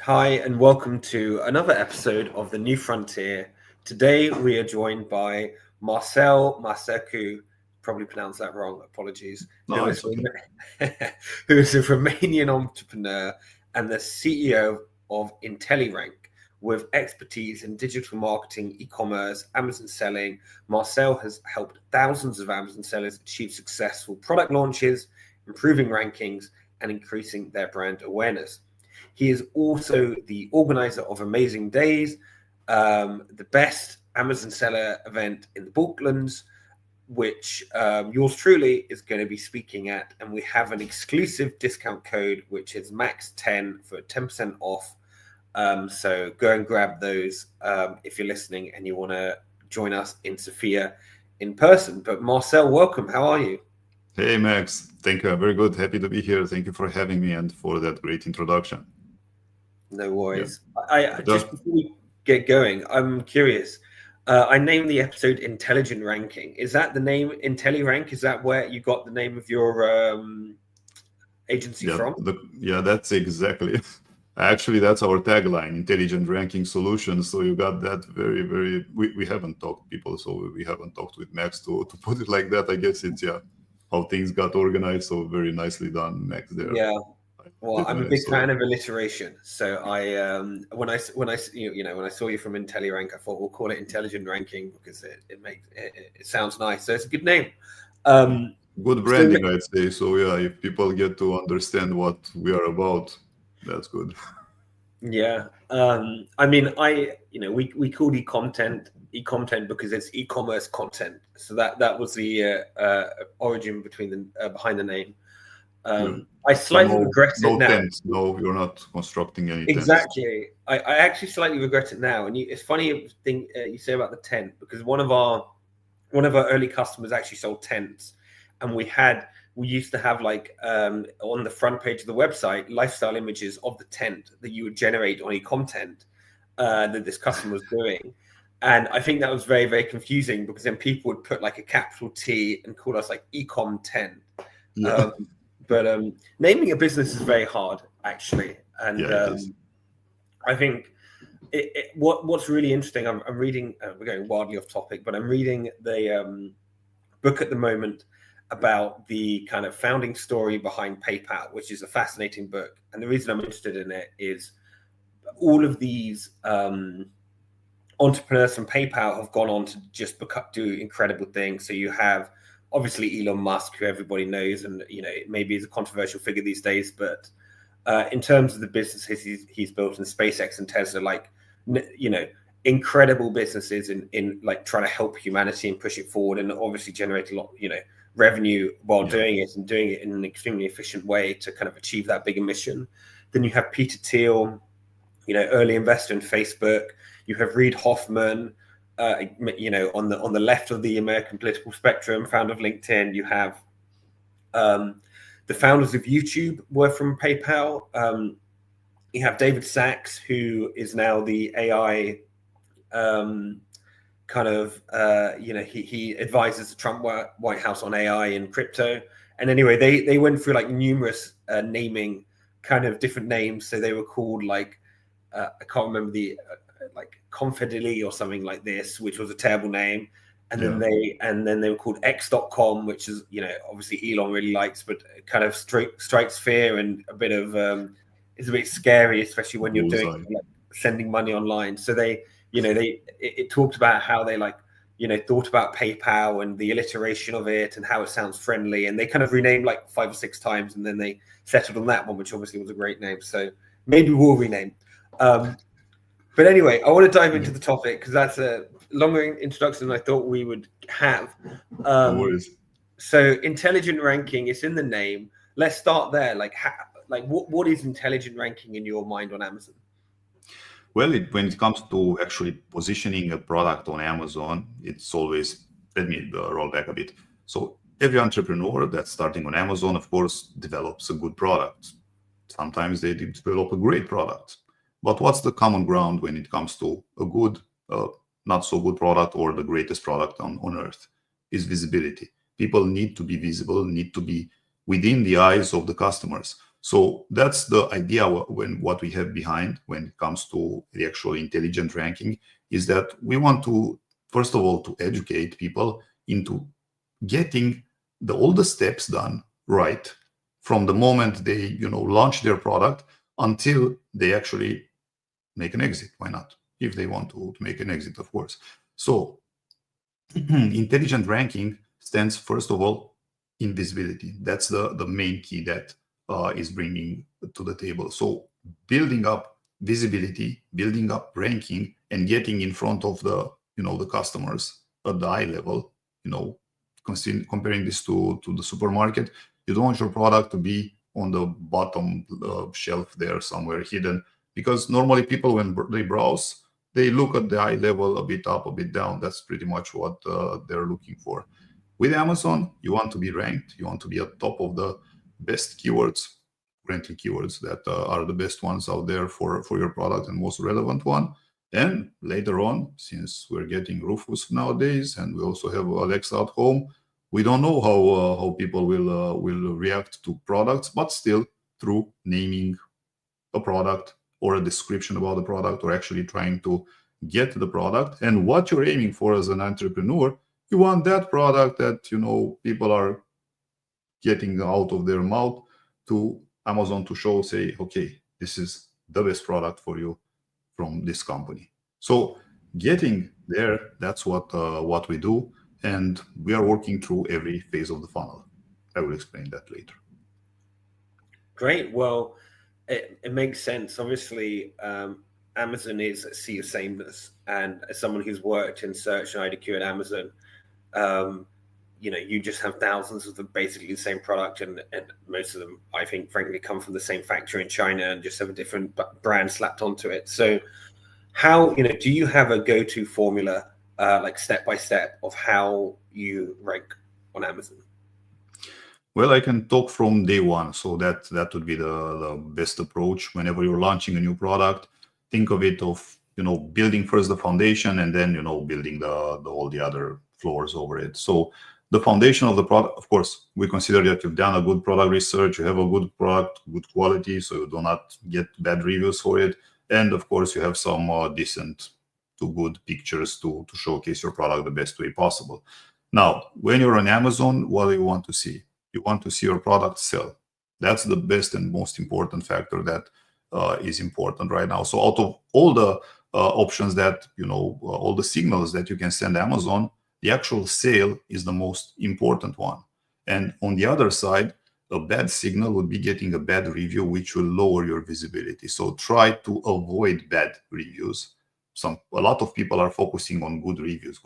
Hi, and welcome to another episode of The New Frontier. Today we are joined by Marculescu, probably pronounced that wrong, apologies, No, it's okay. who is a Romanian entrepreneur and the CEO of IntelliRank. With expertise in digital marketing, e-commerce, Amazon selling, Marcel has helped thousands of Amazon sellers achieve successful product launches, improving rankings, and increasing their brand awareness. He is also the organizer of Amazing Days, the best Amazon seller event in the Balkans, which yours truly is going to be speaking at. And we have an exclusive discount code, which is max10 for 10% off. So go and grab those if you're listening and you want to join us in Sofia in person. But Marcel, welcome. How are you? Hey, Max. Thank you. Very good. Happy to be here. Thank you for having me and for that great introduction. No worries. Yeah. I just before we get going, I'm curious. I named the episode Intelligent Ranking. Is that the name IntelliRank? Is that where you got the name of your agency from? That's exactly. Actually, that's our tagline, Intelligent Ranking Solutions. So you got that very. We haven't talked, people, so we haven't talked with Max to put it like that. I guess it's how things got organized. So very nicely done, Max. There. Yeah. Well, I'm a big fan of alliteration. So when I saw you from IntelliRank, I thought we'll call it Intelligent Ranking because it sounds nice. So it's a good name. Good branding, I'd say. So yeah, if people get to understand what we are about, that's good. Yeah. I mean, we called e-content because it's e-commerce content. So that was the origin behind the name. I slightly regret it now. Tents. No, you're not constructing any exactly. Tents. I actually slightly regret it now. And it's funny thing you say about the tent because one of our early customers actually sold tents, and we used to have like on the front page of the website lifestyle images of the tent that you would generate on e-content that this customer was doing. And I think that was very, very confusing because then people would put like a capital T and call us like ecom tent. Yeah. But naming a business is very hard, actually. And I think what's really interesting, I'm reading, we're going wildly off topic, but I'm reading the book at the moment about the kind of founding story behind PayPal, which is a fascinating book. And the reason I'm interested in it is all of these entrepreneurs from PayPal have gone on to just do incredible things. So you have obviously Elon Musk, who everybody knows, and maybe is a controversial figure these days. But in terms of the businesses he's built in SpaceX and Tesla, like incredible businesses in like trying to help humanity and push it forward, and obviously generate a lot revenue while doing it and doing it in an extremely efficient way to kind of achieve that bigger mission. Then you have Peter Thiel, early investor in Facebook. You have Reid Hoffman. On the left of the American political spectrum, founder of LinkedIn. You have the founders of YouTube were from PayPal. You have David Sachs, who is now the AI he advises the Trump White House on AI and crypto. And anyway, they went through like numerous naming kind of different names. So they were called like I can't remember the like Confidently or something like this, which was a terrible name. And then they were called X.com, which is obviously Elon really likes, but kind of strikes fear and a bit of it's a bit scary, especially when you're doing like, sending money online. So it talked about how they thought about PayPal and the alliteration of it and how it sounds friendly, and they kind of renamed like 5 or 6 times, and then they settled on that one, which obviously was a great name. So maybe we'll rename. But anyway, I want to dive into the topic because that's a longer introduction than I thought we would have. So intelligent ranking is in the name. Let's start there. What is intelligent ranking in your mind on Amazon? Well, when it comes to actually positioning a product on Amazon, it's always, let me roll back a bit. So every entrepreneur that's starting on Amazon, of course, develops a good product. Sometimes they develop a great product. But what's the common ground when it comes to a good, not so good product or the greatest product on earth? Is visibility. People need to be visible, need to be within the eyes of the customers. So that's the idea what we have behind when it comes to the actual intelligent ranking, is that we want to, first of all, to educate people into getting all the steps done right from the moment they launch their product until they actually make an exit. Why not? If they want to make an exit, of course. So intelligent ranking stands, first of all, in visibility. That's the main key that is bringing to the table. So building up visibility, building up ranking, and getting in front of the customers at the eye level. Comparing this to the supermarket, you don't want your product to be on the bottom shelf there somewhere hidden, because normally people, when they browse, they look at the eye level, a bit up, a bit down. That's pretty much what they're looking for. With Amazon, you want to be ranked. You want to be at top of the best keywords, currently keywords that are the best ones out there for your product and most relevant one. And later on, since we're getting Rufus nowadays, and we also have Alexa at home, we don't know how people will react to products, but still, through naming a product or a description about the product, or actually trying to get the product and what you're aiming for as an entrepreneur, you want that product that people are getting out of their mouth to Amazon to show, say, okay, this is the best product for you from this company. So getting there, that's what we do, and we are working through every phase of the funnel. I will explain that later. Great. Well, it makes sense. Obviously, Amazon is a sea of sameness, and as someone who's worked in search and IDQ at Amazon, you just have thousands of basically the same product, and most of them, I think, frankly, come from the same factory in China and just have a different brand slapped onto it. So how, do you have a go-to formula, like step by step, of how you rank on Amazon? Well, I can talk from day one. So that would be the best approach. Whenever you're launching a new product, think of it of, building first the foundation, and then, building all the other floors over it. So the foundation of the product, of course, we consider that you've done a good product research, you have a good product, good quality, so you do not get bad reviews for it. And of course, you have some decent to good pictures to showcase your product the best way possible. Now, when you're on Amazon, what do you want to see? You want to see your product sell. That's the best and most important factor that is important right now. So out of all the options that, all the signals that you can send Amazon, the actual sale is the most important one. And on the other side, a bad signal would be getting a bad review, which will lower your visibility. So try to avoid bad reviews. A lot of people are focusing on good reviews.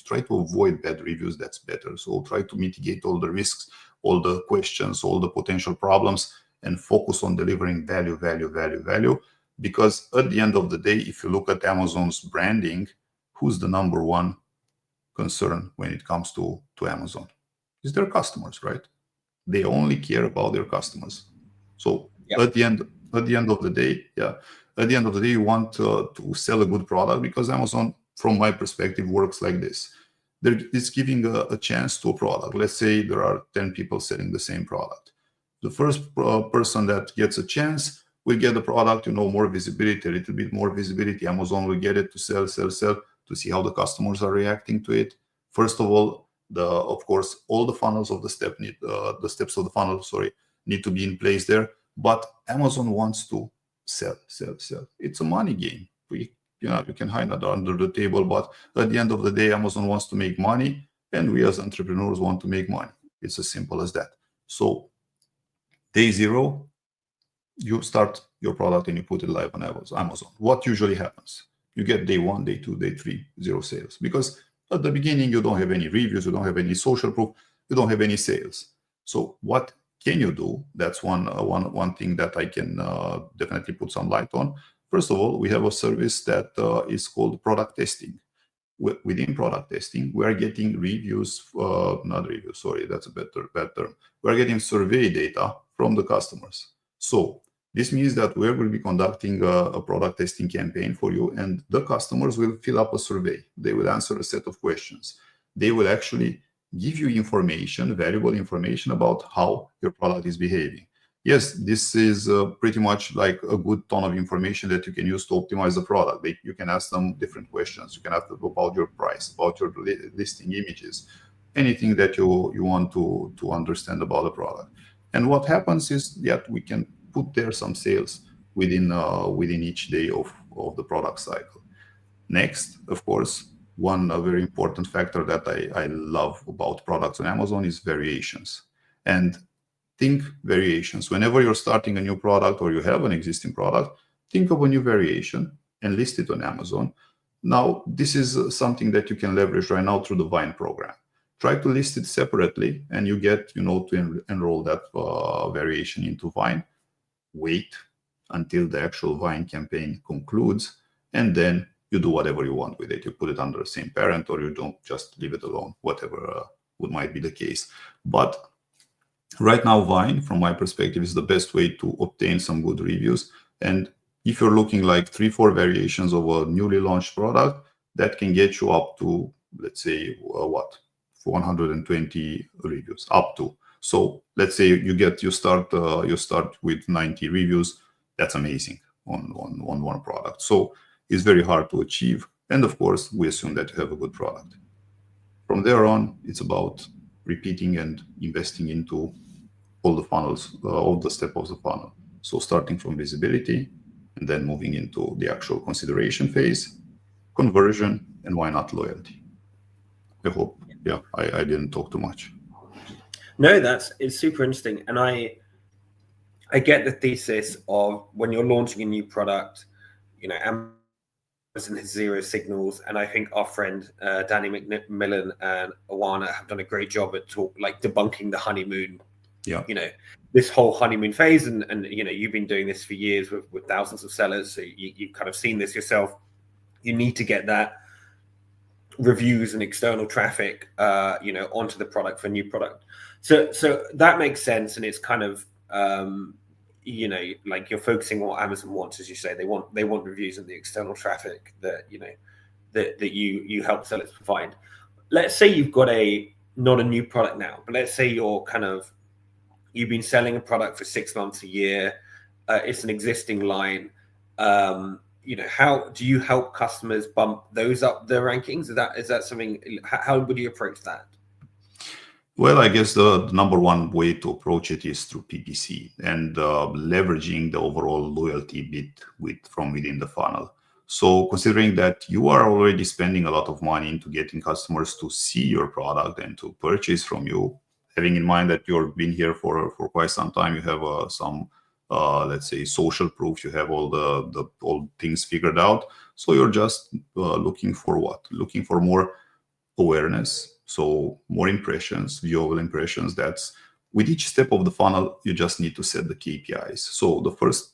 Try to avoid bad reviews. That's better. So try to mitigate all the risks, all the questions, all the potential problems, and focus on delivering value. Because at the end of the day, if you look at Amazon's branding, who's the number one concern when it comes to Amazon? Is their customers, right? They only care about their customers. So at the end of the day, you want to sell a good product, because Amazon, from my perspective, works like this. It's giving a chance to a product. Let's say there are 10 people selling the same product. The first person that gets a chance will get the product, more visibility, a little bit more visibility. Amazon will get it to sell, to see how the customers are reacting to it. First of all, of course, all the funnels of the steps of the funnel, need to be in place there. But Amazon wants to sell. It's a money game. You can hide that under the table, but at the end of the day, Amazon wants to make money, and we as entrepreneurs want to make money. It's as simple as that. So day zero, you start your product and you put it live on Amazon. What usually happens? You get day one, day two, day three, 0 sales, because at the beginning you don't have any reviews, you don't have any social proof, you don't have any sales. So what can you do? That's one thing that I can definitely put some light on. First of all, we have a service that is called product testing. Within product testing, we are getting that's a bad term. We are getting survey data from the customers. So this means that we will be conducting a product testing campaign for you, and the customers will fill up a survey. They will answer a set of questions. They will actually give you information, valuable information about how your product is behaving. yes, this is pretty much like a good ton of information that you can use to optimize the product. You can ask them different questions. You can ask them about your price, about your listing images, anything that you want to understand about the product. And what happens is that we can put there some sales within each day of the product cycle. Next, of course, one very important factor that I love about products on Amazon is variations. And think variations. Whenever you're starting a new product or you have an existing product, think of a new variation and list it on Amazon. Now, this is something that you can leverage right now through the Vine program. Try to list it separately, and you get, to enroll that variation into Vine. Wait until the actual Vine campaign concludes, and then you do whatever you want with it. You put it under the same parent, or you don't, just leave it alone, whatever might be the case. But right now, Vine, from my perspective, is the best way to obtain some good reviews. And if you're looking like 3-4 variations of a newly launched product, that can get you up to, let's say, 120 reviews, up to. So let's say you start with 90 reviews. That's amazing on one product. So it's very hard to achieve. And of course, we assume that you have a good product. From there on, it's about repeating and investing into all the funnels, all the steps of the funnel. So starting from visibility and then moving into the actual consideration phase, conversion, and why not loyalty. I hope, I didn't talk too much. No, it's super interesting. And I get the thesis of when you're launching a new product, Amazon has zero signals. And I think our friend Danny McMillan and Awana have done a great job at debunking the honeymoon. Yeah. This whole honeymoon phase, and you've been doing this for years with thousands of sellers, so you've kind of seen this yourself. You need to get that reviews and external traffic, onto the product for a new product. So that makes sense, and it's kind of, like you're focusing on what Amazon wants, as you say. They want reviews and the external traffic that that you help sellers provide. Let's say you've got not a new product now, but let's say you've been selling a product for 6 months, a year. It's an existing line. How do you help customers bump those up their rankings? Is that something? How would you approach that? Well, I guess the number one way to approach it is through PPC and leveraging the overall loyalty bit from within the funnel. So considering that you are already spending a lot of money into getting customers to see your product and to purchase from you, having in mind that you've been here for quite some time, you have some, let's say, social proof, you have all things figured out. So you're just looking for what? Looking for more awareness. So more impressions, viewable impressions. That's with each step of the funnel, you just need to set the KPIs. So the first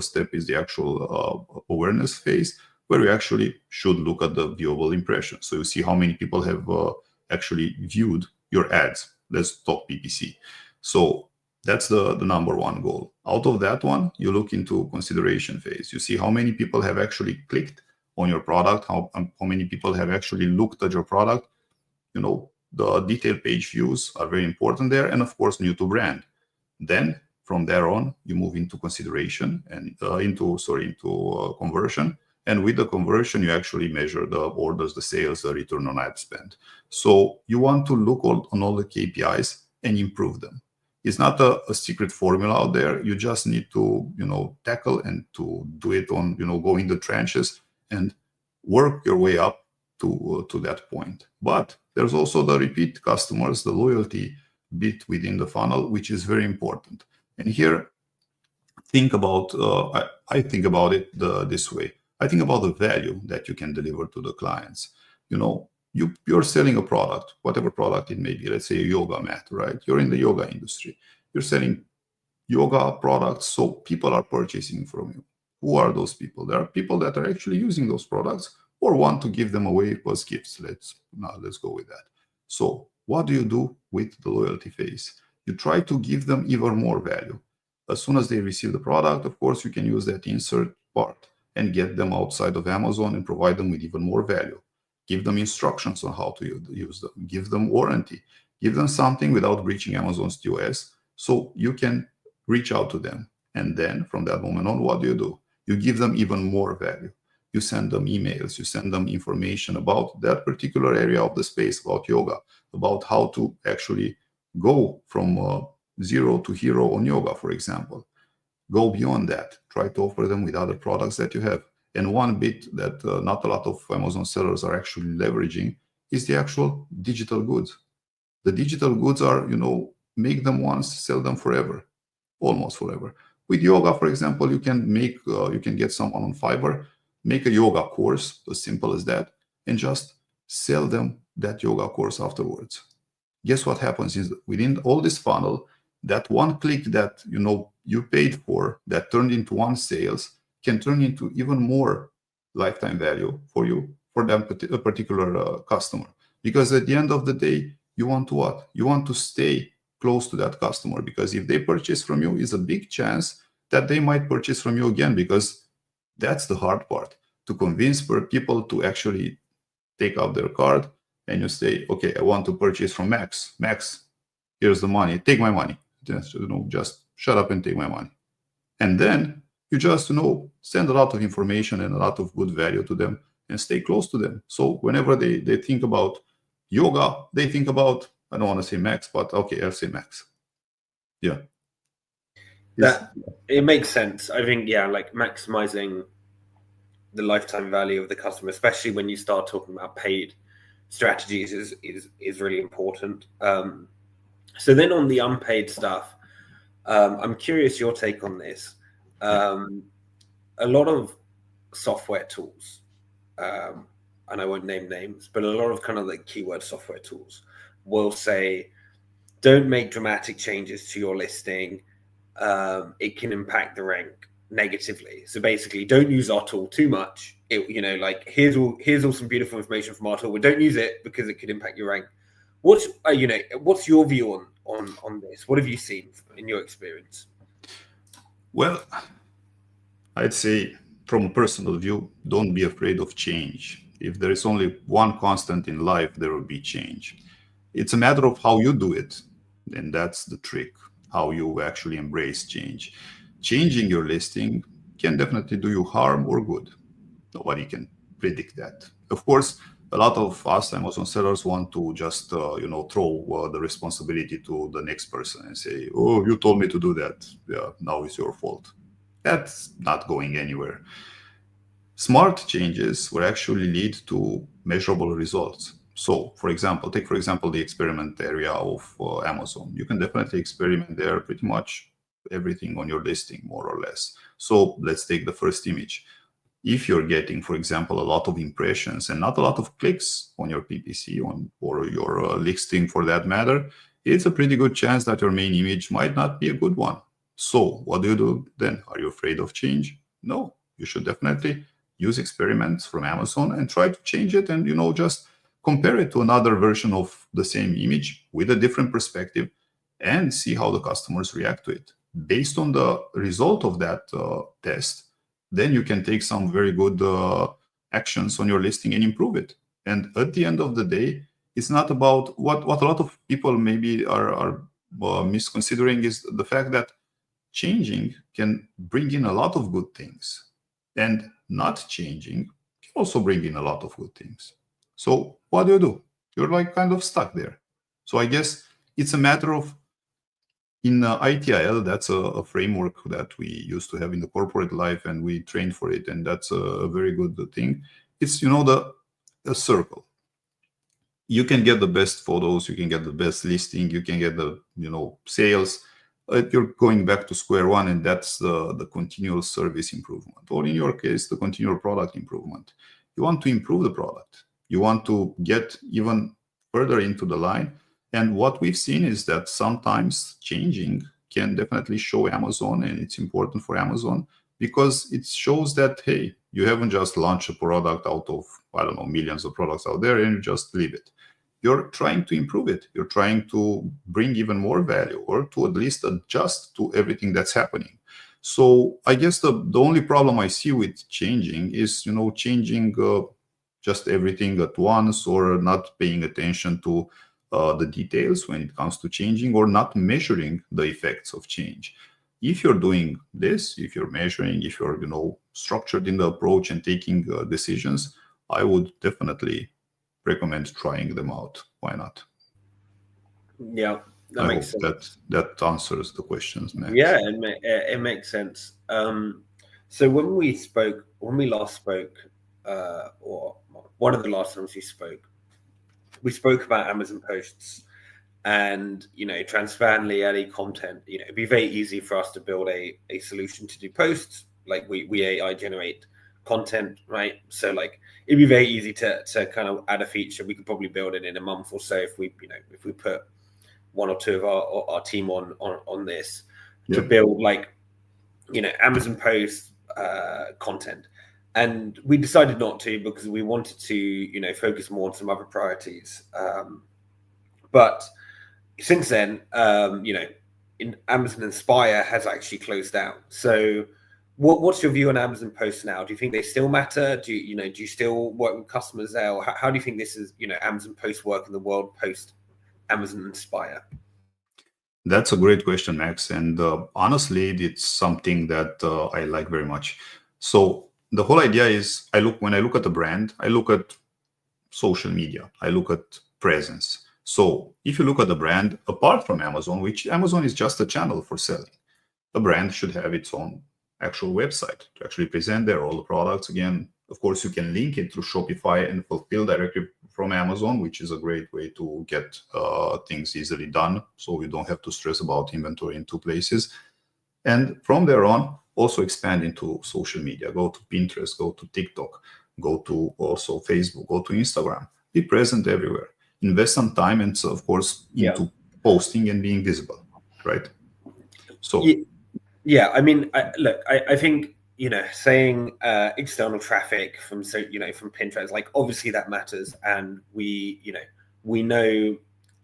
step is the actual awareness phase, where we actually should look at the viewable impressions. So you see how many people have actually viewed your ads. Let's talk PPC. So that's the number one goal. Out of that one, you look into consideration phase. You see how many people have actually clicked on your product, how many people have actually looked at your product. The detail page views are very important there, and of course, new to brand. Then from there on, you move into consideration and into conversion. And with the conversion, you actually measure the orders, the sales, the return on ad spend. So you want to look on all the KPIs and improve them. It's not a secret formula out there. You just need to, tackle and to do it on, go in the trenches and work your way up to that point. But there's also the repeat customers, the loyalty bit within the funnel, which is very important. And here, think about, I think about it this way. I think about the value that you can deliver to the clients. You're selling a product, whatever product it may be, let's say a yoga mat, right? You're in the yoga industry. You're selling yoga products, so people are purchasing from you. Who are those people? There are people that are actually using those products or want to give them away as gifts. Let's go with that. So what do you do with the loyalty phase? You try to give them even more value. As soon as they receive the product, of course, you can use that insert part and get them outside of Amazon and provide them with even more value. Give them instructions on how to use them. Give them warranty. Give them something without breaching Amazon's TOS, so you can reach out to them. And then from that moment on, what do? You give them even more value. You send them emails, you send them information about that particular area of the space, about yoga, about how to actually go from zero to hero on yoga, for example. Go beyond that. Try to offer them with other products that you have. And one bit that not a lot of Amazon sellers are actually leveraging is the actual digital goods. The digital goods are, make them once, sell them forever, almost forever. With yoga, for example, you can get someone on Fiverr, make a yoga course, as simple as that, and just sell them that yoga course afterwards. Guess what happens is within all this funnel, that one click that you paid for that turned into one sales can turn into even more lifetime value for you, for that particular customer. Because at the end of the day, you want to what? You want to stay close to that customer, because if they purchase from you, it's a big chance that they might purchase from you again, because that's the hard part, to convince people to actually take out their card and you say, okay, I want to purchase from Max. Max, here's the money, take my money. Just shut up and take my money. And then you just, send a lot of information and a lot of good value to them and stay close to them. So whenever they think about yoga, they think about, I don't want to say Max, but okay, I'll say Max. Yeah. That it makes sense. I think, like maximizing the lifetime value of the customer, especially when you start talking about paid strategies, is really important. So then on the unpaid stuff, I'm curious your take on this. A lot of software tools, and I won't name names, but a lot of kind of like keyword software tools will say, don't make dramatic changes to your listing. It can impact the rank negatively. So basically, don't use our tool too much. Like here's all some beautiful information from our tool, but don't use it because it could impact your rank. What's your view on this? What have you seen in your experience? Well, I'd say from a personal view, don't be afraid of change. If there is only one constant in life, there will be change. It's a matter of how you do it, and that's the trick, how you actually embrace change. Changing your listing can definitely do you harm or good. Nobody can predict that. Of course, a lot of us Amazon sellers want to just throw the responsibility to the next person and say, oh, you told me to do that. Yeah, now it's your fault. That's not going anywhere. Smart changes will actually lead to measurable results. So, take for example the experiment area of Amazon. You can definitely experiment there pretty much everything on your listing, more or less. So let's take the first image. If you're getting, for example, a lot of impressions and not a lot of clicks on your PPC or your listing for that matter, it's a pretty good chance that your main image might not be a good one. So what do you do then? Are you afraid of change? No, you should definitely use experiments from Amazon and try to change it and, just compare it to another version of the same image with a different perspective and see how the customers react to it. Based on the result of that test, then you can take some very good actions on your listing and improve it. And at the end of the day, it's not about what a lot of people maybe are misconsidering is the fact that changing can bring in a lot of good things, and not changing can also bring in a lot of good things. So what do? You're like kind of stuck there. So I guess it's a matter of, in ITIL, that's a framework that we used to have in the corporate life, and we trained for it, and that's a very good thing. It's the circle. You can get the best photos, you can get the best listing, you can get the sales. You're going back to square one, and that's the continual service improvement, or in your case, the continual product improvement. You want to improve the product. You want to get even further into the line. And what we've seen is that sometimes changing can definitely show Amazon, and it's important for Amazon because it shows that, hey, you haven't just launched a product out of, I don't know, millions of products out there and you just leave it. You're trying to improve it. You're trying to bring even more value, or to at least adjust to everything that's happening. So I guess the only problem I see with changing is, changing just everything at once, or not paying attention to the details when it comes to changing, or not measuring the effects of change. if you're doing this, if you're measuring, if you're structured in the approach and taking decisions, I would definitely recommend trying them out. Why not? Yeah, that I makes hope sense. that answers the questions, Max. Yeah, it makes sense. So when we last spoke, or one of the last times we spoke about Amazon posts, and transparently adding content. It'd be very easy for us to build a solution to do posts. Like we AI generate content, right? So like it'd be very easy to kind of add a feature. We could probably build it in a month or so if we put one or two of our team on this to build like Amazon post content. And we decided not to because we wanted to focus more on some other priorities. But since then, in Amazon Inspire has actually closed down. So what's your view on Amazon posts now? Do you think they still matter? Do you still work with customers there? Or how do you think this is Amazon post work in the world post Amazon Inspire? That's a great question, Max. And honestly, it's something that I like very much. So the whole idea is when I look at a brand, I look at social media, I look at presence. So if you look at the brand, apart from Amazon, which Amazon is just a channel for selling, a brand should have its own actual website to actually present there all the products. Again, of course, you can link it through Shopify and fulfill directly from Amazon, which is a great way to get things easily done. So you don't have to stress about inventory in two places. And from there on, also expand into social media. Go to Pinterest, go to TikTok, go to also Facebook, go to Instagram. Be present everywhere. Invest some time and, of course, into posting and being visible, right? So yeah, I mean, I think saying external traffic from from Pinterest, like obviously that matters, and we know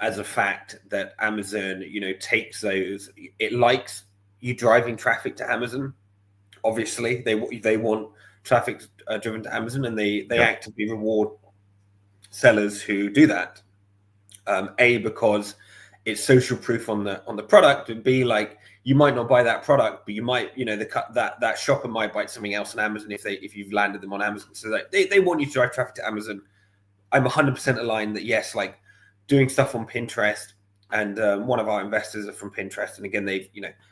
as a fact that Amazon takes those, it likes you driving traffic to Amazon. Obviously, they want traffic driven to Amazon, and they actively reward sellers who do that. A, because it's social proof on the product, and B, like you might not buy that product, but you might that shopper might buy something else on Amazon if you've landed them on Amazon. So they want you to drive traffic to Amazon. I'm 100% aligned that yes, like doing stuff on Pinterest, and one of our investors are from Pinterest, and again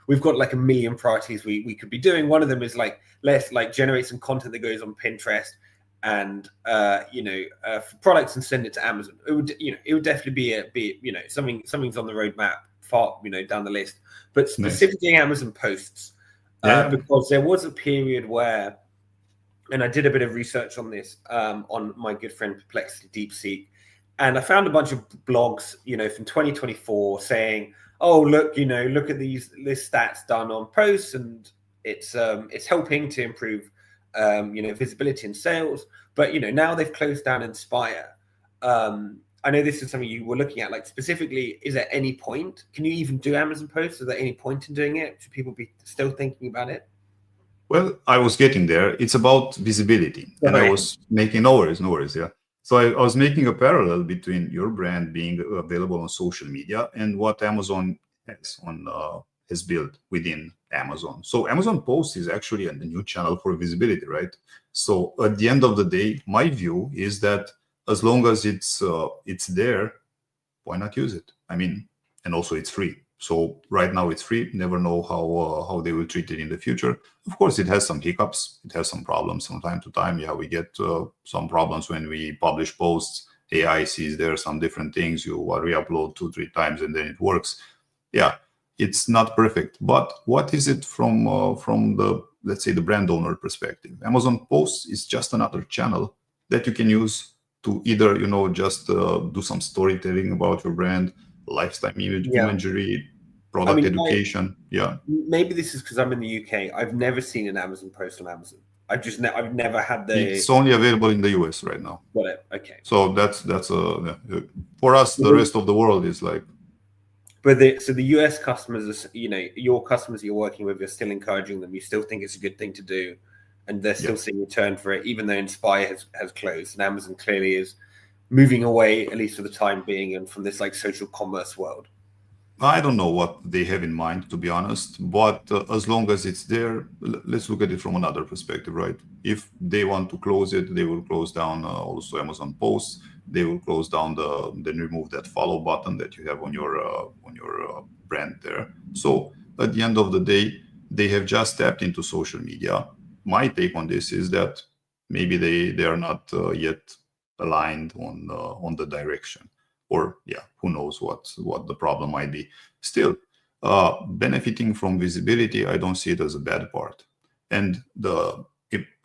we've got like a million priorities we could be doing. One of them is like let's like generate some content that goes on Pinterest and for products and send it to Amazon. It would definitely be something's on the roadmap far down the list. But specifically Amazon posts, because there was a period where, and I did a bit of research on this on my good friend Perplexity DeepSeek, and I found a bunch of blogs from 2024 saying, oh look at these stats done on posts, and it's helping to improve visibility and sales. But now they've closed down Inspire. I know this is something you were looking at, like specifically, is there any point? Can you even do Amazon posts? Is there any point in doing it? Should people be still thinking about it? Well, I was getting there. It's about visibility. And I was making no worries. Yeah. So I was making a parallel between your brand being available on social media and what Amazon has built within Amazon. So Amazon Post is actually a new channel for visibility, right? So at the end of the day, my view is that as long as it's there, why not use it? I mean, and also it's free. So right now it's free. Never know how they will treat it in the future. Of course, it has some hiccups. It has some problems from time to time. Yeah, we get some problems when we publish posts. AI sees there are some different things. You re-upload 2-3 times and then it works. Yeah, it's not perfect. But what is it from the, let's say, the brand owner perspective? Amazon Posts is just another channel that you can use to either just do some storytelling about your brand, lifestyle imagery, product education. Maybe this is because I'm in the UK. I've never seen an Amazon post on Amazon. I've never had the. It's only available in the US right now. Got it. Okay. So that's for us. The rest of the world is like. But the US customers, your customers you're working with, you're still encouraging them. You still think it's a good thing to do, and they're still seeing return for it, even though Inspire has closed, and Amazon clearly is moving away, at least for the time being, and from this like social commerce world. I don't know what they have in mind, to be honest, but as long as it's there, let's look at it from another perspective, right? If they want to close it, they will close down also Amazon posts. They will close down then remove that follow button that you have on your brand there. So at the end of the day, they have just tapped into social media. My take on this is that maybe they are not yet aligned on the direction. Or yeah, who knows what the problem might be. Still, benefiting from visibility, I don't see it as a bad part. And the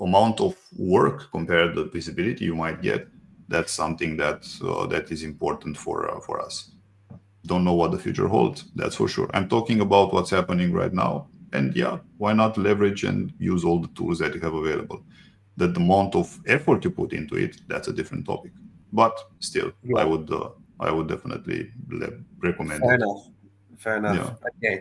amount of work compared to the visibility you might get, that's something that is important for us. Don't know what the future holds, that's for sure. I'm talking about what's happening right now. And yeah, why not leverage and use all the tools that you have available? That the amount of effort you put into it, that's a different topic. But still, Yeah. I would definitely recommend Fair it. enough. Fair enough. Yeah.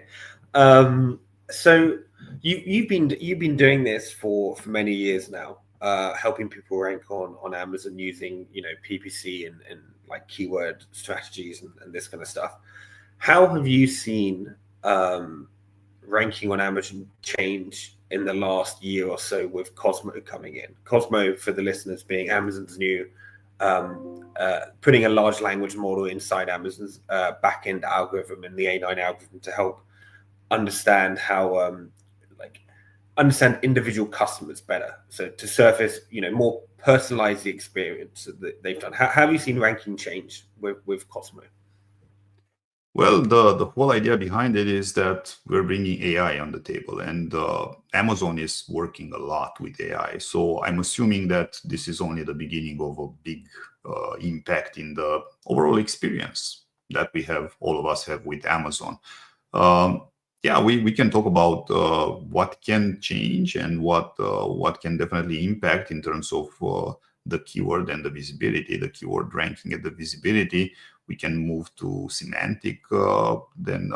Okay. So you've been doing this for many years now, helping people rank on Amazon using PPC and like keyword strategies and this kind of stuff. How have you seen ranking on Amazon change in the last year or so with Cosmo coming in? Cosmo, for the listeners, being Amazon's new putting a large language model inside Amazon's backend algorithm and the A9 algorithm to help understand how understand individual customers better. So to surface, more personalize the experience that they've done. How have you seen ranking change with Cosmo? Well, the whole idea behind it is that we're bringing AI on the table, and Amazon is working a lot with AI. So I'm assuming that this is only the beginning of a big impact in the overall experience that all of us have with Amazon. Yeah, we can talk about what can change and what can definitely impact in terms of the keyword and the visibility, the keyword ranking and the visibility. We can move to semantic, then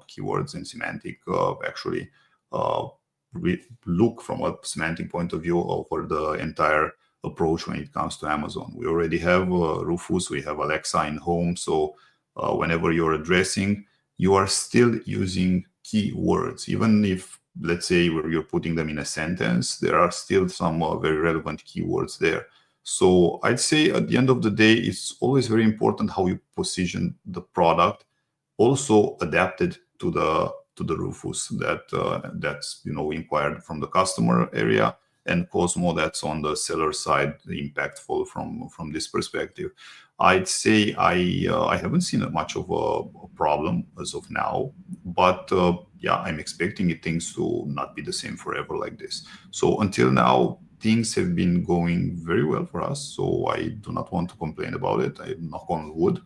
keywords and semantic actually look from a semantic point of view over the entire approach when it comes to Amazon. We already have Rufus, we have Alexa in home. So whenever you're addressing, you are still using keywords. Even if, let's say, you're putting them in a sentence, there are still some very relevant keywords there. So I'd say at the end of the day, it's always very important how you position the product, also adapted to the Rufus that's inquired from the customer area, and Cosmo that's on the seller side, impactful from this perspective. I'd say I haven't seen much of a problem as of now, but yeah, I'm expecting things to not be the same forever like this. So until now, things have been going very well for us, so I do not want to complain about it. I knock on wood.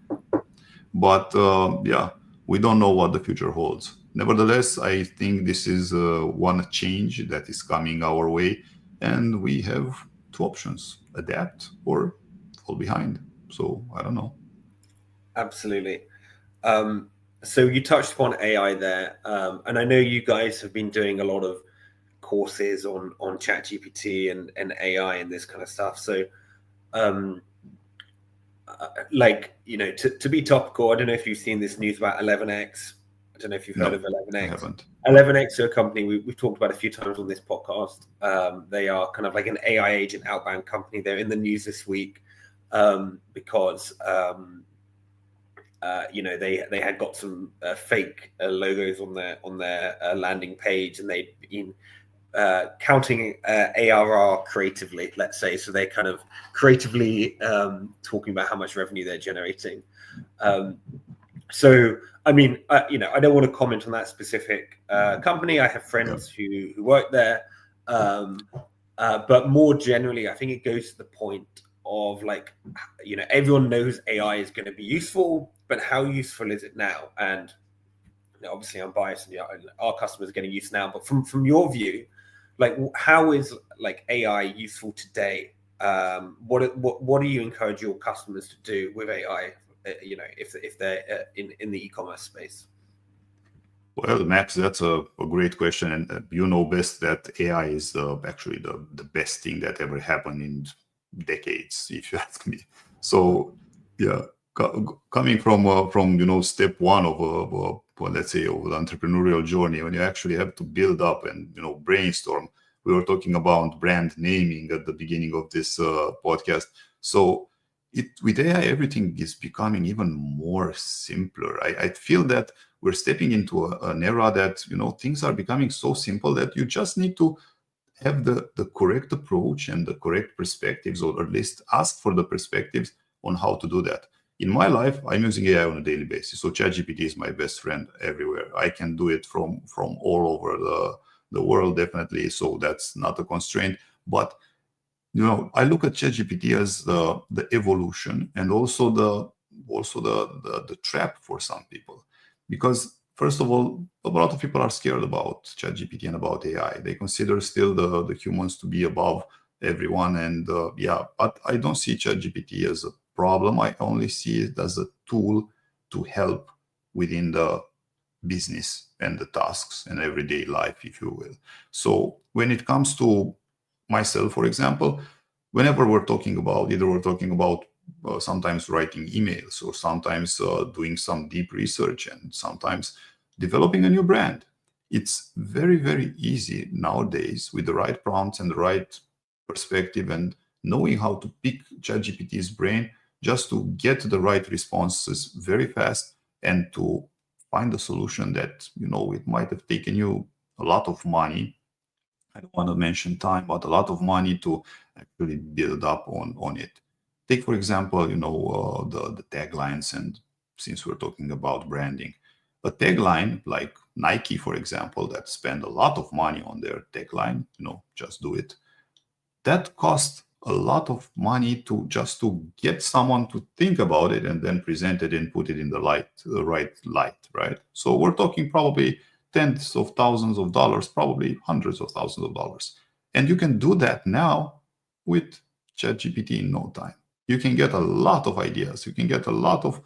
But yeah, we don't know what the future holds. Nevertheless, I think this is one change that is coming our way, and we have two options: adapt or fall behind. So I don't know. Absolutely. So you touched upon AI there, and I know you guys have been doing a lot of courses on ChatGPT and AI and this kind of stuff. So to be topical, I don't know if you've seen this news about 11x. I don't know if you've heard of 11x. I haven't. 11x are a company we've talked about a few times on this podcast. They are kind of like an AI agent outbound company. They're in the news this week because they had got some fake logos on their landing page, and they'd been counting ARR creatively, let's say. So they're kind of creatively talking about how much revenue they're generating. So, I mean, I don't want to comment on that specific company. I have friends who work there. But more generally, I think it goes to the point of everyone knows AI is going to be useful, but how useful is it now? And obviously I'm biased, and our customers are getting used now, but from your view, how is AI useful today? What do you encourage your customers to do with AI, if they're in the e-commerce space? Well, Max, that's a great question, and you know best that AI is actually the best thing that ever happened in decades, if you ask me. So yeah, coming from step one of well, let's say, of the entrepreneurial journey, when you actually have to build up and brainstorm. We were talking about brand naming at the beginning of this podcast. So with AI, everything is becoming even more simpler. I feel that we're stepping into an era that things are becoming so simple that you just need to have the correct approach and the correct perspectives, or at least ask for the perspectives on how to do that. In my life, I'm using AI on a daily basis. So ChatGPT is my best friend everywhere. I can do it from all over the world, definitely. So that's not a constraint. But I look at ChatGPT as the evolution, and also the trap for some people. Because first of all, a lot of people are scared about ChatGPT and about AI. They consider still the humans to be above everyone. And but I don't see ChatGPT as a problem. I only see it as a tool to help within the business and the tasks and everyday life, if you will. So when it comes to myself, for example, whenever we're talking about sometimes writing emails, or sometimes doing some deep research, and sometimes developing a new brand, it's very, very easy nowadays with the right prompts and the right perspective, and knowing how to pick ChatGPT's brain, just to get the right responses very fast, and to find a solution that it might have taken you a lot of money. I don't want to mention time, but a lot of money to actually build up on it. Take, for example, the taglines, and since we're talking about branding, a tagline like Nike, for example, that spend a lot of money on their tagline, just do it. That costs a lot of money to get someone to think about it and then present it and put it in the right light, right? So we're talking probably tens of thousands of dollars, probably hundreds of thousands of dollars. And you can do that now with ChatGPT in no time. You can get a lot of ideas. You can get a lot of,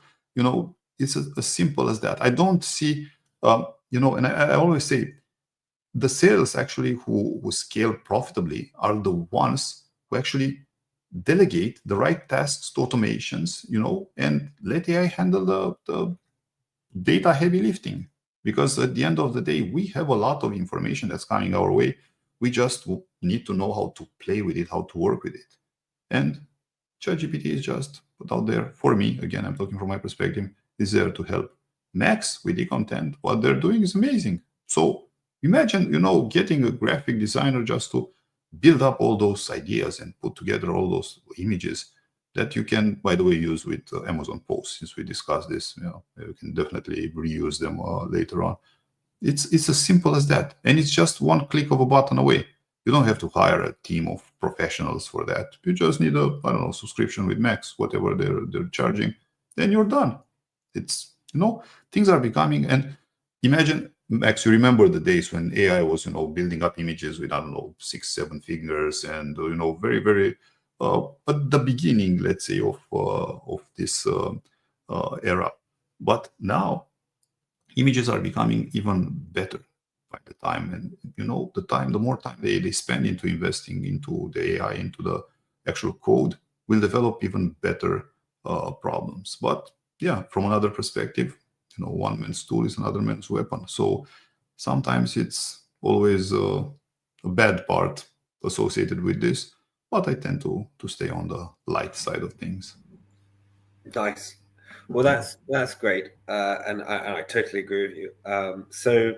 it's as simple as that. I don't see, and I always say, the sales actually who scale profitably are the ones who actually delegate the right tasks to automations, and let AI handle the data heavy lifting. Because at the end of the day, we have a lot of information that's coming our way. We just need to know how to play with it, how to work with it. And ChatGPT is just put out there for me. Again, I'm talking from my perspective, is there to help Max with the content. What they're doing is amazing. So imagine, getting a graphic designer just to build up all those ideas and put together all those images that you can, by the way, use with Amazon posts. Since we discussed this, you can definitely reuse them later on. It's as simple as that. And it's just one click of a button away. You don't have to hire a team of professionals for that. You just need a, subscription with Max, whatever they're charging, then you're done. It's, things are becoming, and imagine, Max, you remember the days when AI was, building up images with, 6-7 fingers, and, very, very, at the beginning, let's say, of this era. But now, images are becoming even better by the time, and the more time they spend into investing into the AI, into the actual code, will develop even better problems. But yeah, from another perspective, one man's tool is another man's weapon. So sometimes it's always a bad part associated with this, but I tend to stay on the light side of things. Nice. Well, that's great, and I totally agree with you. So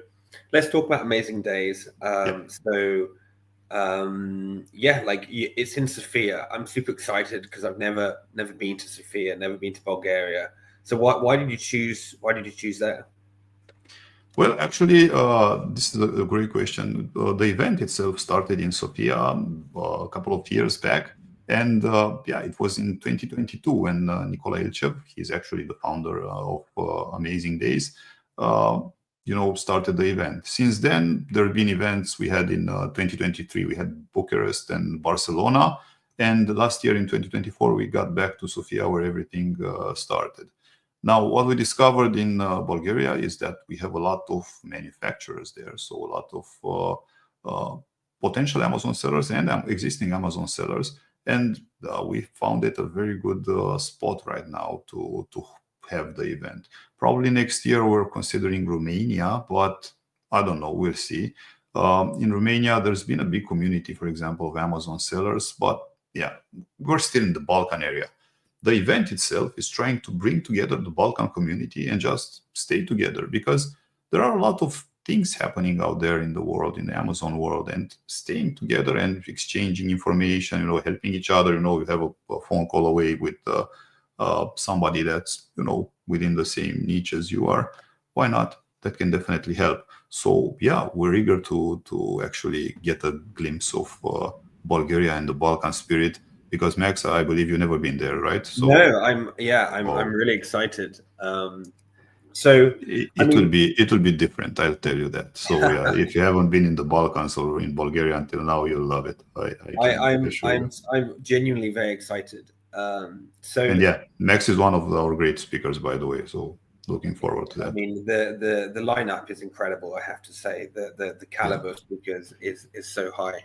let's talk about amazing days. It's in Sofia. I'm super excited because I've never been to Sofia, never been to Bulgaria. So why did you choose that? Well, actually, this is a great question. The event itself started in Sofia a couple of years back. And it was in 2022 when Nikolai Ilchev, he's actually the founder of Amazing Days, started the event. Since then, there have been events. We had in 2023, we had Bucharest and Barcelona. And last year in 2024, we got back to Sofia where everything started. Now, what we discovered in Bulgaria is that we have a lot of manufacturers there. So a lot of potential Amazon sellers and existing Amazon sellers. And we found it a very good spot right now to have the event. Probably next year we're considering Romania, but I don't know, we'll see. In Romania, there's been a big community, for example, of Amazon sellers, but yeah, we're still in the Balkan area. The event itself is trying to bring together the Balkan community and just stay together, because there are a lot of things happening out there in the world, in the Amazon world, and staying together and exchanging information, helping each other. You have a phone call away with somebody that's, within the same niche as you are. Why not? That can definitely help. So yeah, we're eager to actually get a glimpse of Bulgaria and the Balkan spirit, because Max, I believe you've never been there, right? So no, I'm really excited. So it will be different, I'll tell you that. So yeah, if you haven't been in the Balkans or in Bulgaria until now, you'll love it. I'm genuinely very excited. And yeah, Max is one of our great speakers, by the way. So looking forward to that. I mean, the lineup is incredible, I have to say. The caliber of speakers is so high.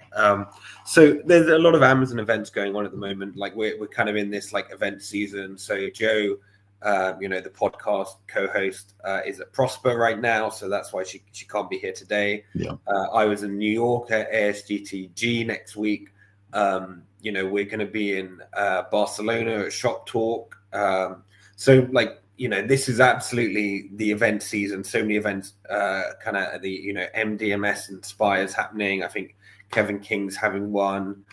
So there's a lot of Amazon events going on at the moment. Like we're kind of in this like event season. So Joe, the podcast co-host, is at Prosper right now, so that's why she can't be here today. Yeah. I was in New York at ASGTG next week. We're going to be in Barcelona at Shop Talk. So like, this is absolutely the event season. So many events, kind of the, MDMS Inspires happening. I think Kevin King's having one.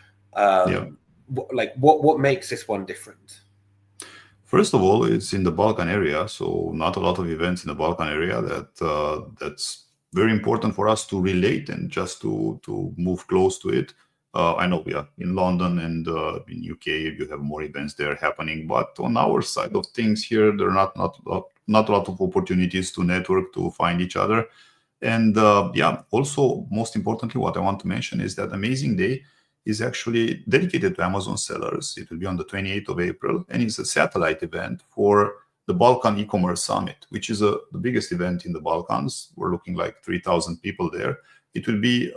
What makes this one different? First of all, it's in the Balkan area, so not a lot of events in the Balkan area. That's very important for us to relate and just to move close to it. I know, in London and in UK, you have more events there happening, but on our side of things here, there are not a lot of opportunities to network, to find each other. And also, most importantly, what I want to mention is that Amazing Day is actually dedicated to Amazon sellers. It will be on the 28th of April, and it's a satellite event for the Balkan e-commerce summit, which is the biggest event in the Balkans. We're looking like 3,000 people there. It will be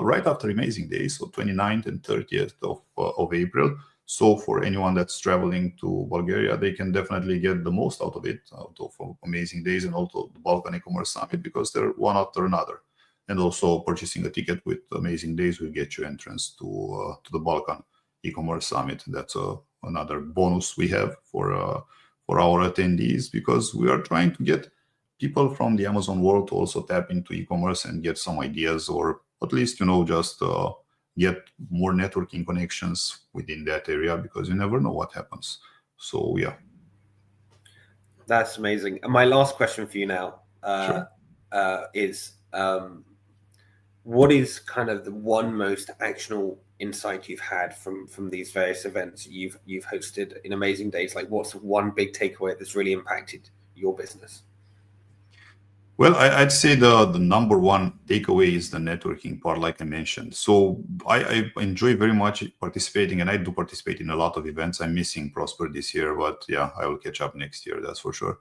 right after Amazing Day, so 29th and 30th of April. So for anyone that's traveling to Bulgaria, they can definitely get the most out of it, out of Amazing Days and also the Balkan e-commerce summit, because they're one after another. And also purchasing a ticket with Amazing Days will get you entrance to the Balkan e-commerce summit. That's another bonus we have for our attendees, because we are trying to get people from the Amazon world to also tap into e-commerce and get some ideas, or at least, just get more networking connections within that area, because you never know what happens. So, yeah. That's amazing. And my last question for you now is, what is kind of the one most actionable insight you've had from these various events you've hosted in Amazing Days? Like, what's one big takeaway that's really impacted your business? Well, I'd say the number one takeaway is the networking part, like I mentioned. So I enjoy very much participating, and I do participate in a lot of events. I'm missing Prosper this year, but yeah, I will catch up next year, that's for sure.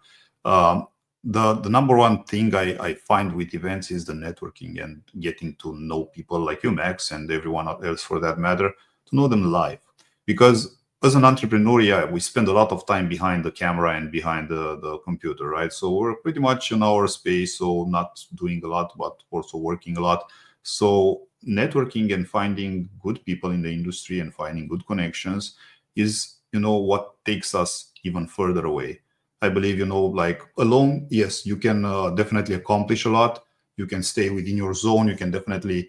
The number one thing I find with events is the networking and getting to know people like you, Max, and everyone else for that matter, to know them live. Because as an entrepreneur, we spend a lot of time behind the camera and behind the computer, right? So we're pretty much in our space, so not doing a lot, but also working a lot. So networking and finding good people in the industry and finding good connections is, what takes us even further away. I believe, like alone, yes, you can definitely accomplish a lot. You can stay within your zone. You can definitely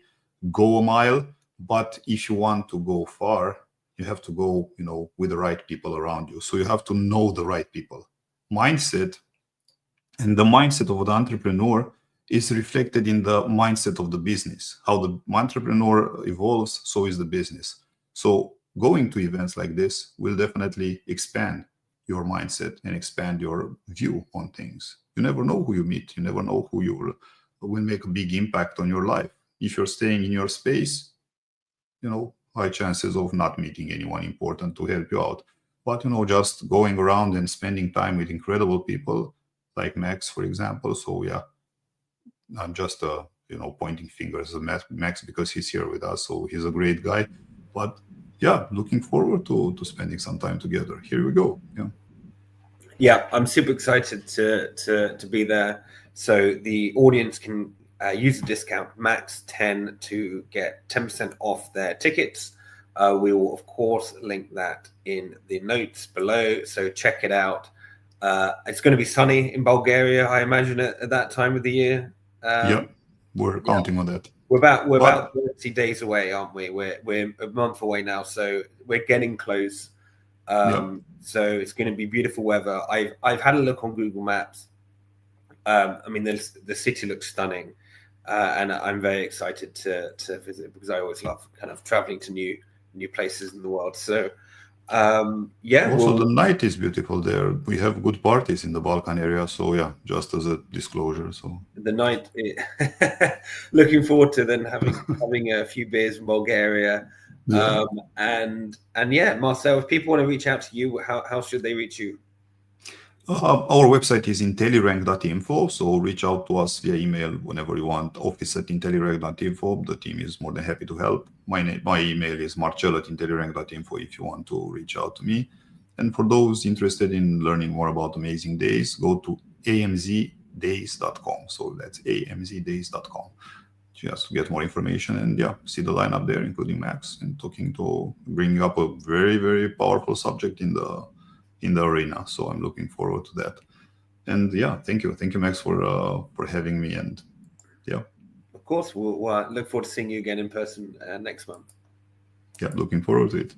go a mile. But if you want to go far, you have to go, with the right people around you. So you have to know the right people. Mindset, and the mindset of the entrepreneur is reflected in the mindset of the business. How the entrepreneur evolves, so is the business. So going to events like this will definitely expand your mindset and expand your view on things. You never know who you meet. You never know who will make a big impact on your life. If you're staying in your space, high chances of not meeting anyone important to help you out. But, just going around and spending time with incredible people like Max, for example. So, yeah, I'm just, pointing fingers at Max because he's here with us. So he's a great guy. But, yeah, looking forward to spending some time together. Here we go. Yeah. Yeah, I'm super excited to be there. So the audience can use the discount max10 to get 10% off their tickets. We will of course link that in the notes below, so check it out. It's going to be sunny in Bulgaria, I imagine, at that time of the year. Yeah, we're counting on that. We're But about 30 days away, aren't we? We're a month away now, so we're getting close. So it's going to be beautiful weather. I've had a look on Google Maps. I mean, the city looks stunning, and I'm very excited to visit, because I always love kind of traveling to new places in the world. So yeah. Also, the night is beautiful there. We have good parties in the Balkan area. So yeah, just as a disclosure. So the night, looking forward to then having a few beers in Bulgaria. Yeah. And yeah, Marcel, if people want to reach out to you, how should they reach you? Our website is intellirank.info, so reach out to us via email whenever you want, office@intellirank.info. The team is more than happy to help. My email is marcel@intellirank.info if you want to reach out to me. And for those interested in learning more about Amazing Days, go to amzdays.com. So that's amzdays.com. Just to get more information and yeah, see the lineup there, including Max, and bringing up a very, very powerful subject in the arena. So I'm looking forward to that. And yeah, thank you, Max, for having me. And yeah, of course, we'll look forward to seeing you again in person next month. Yeah, looking forward to it.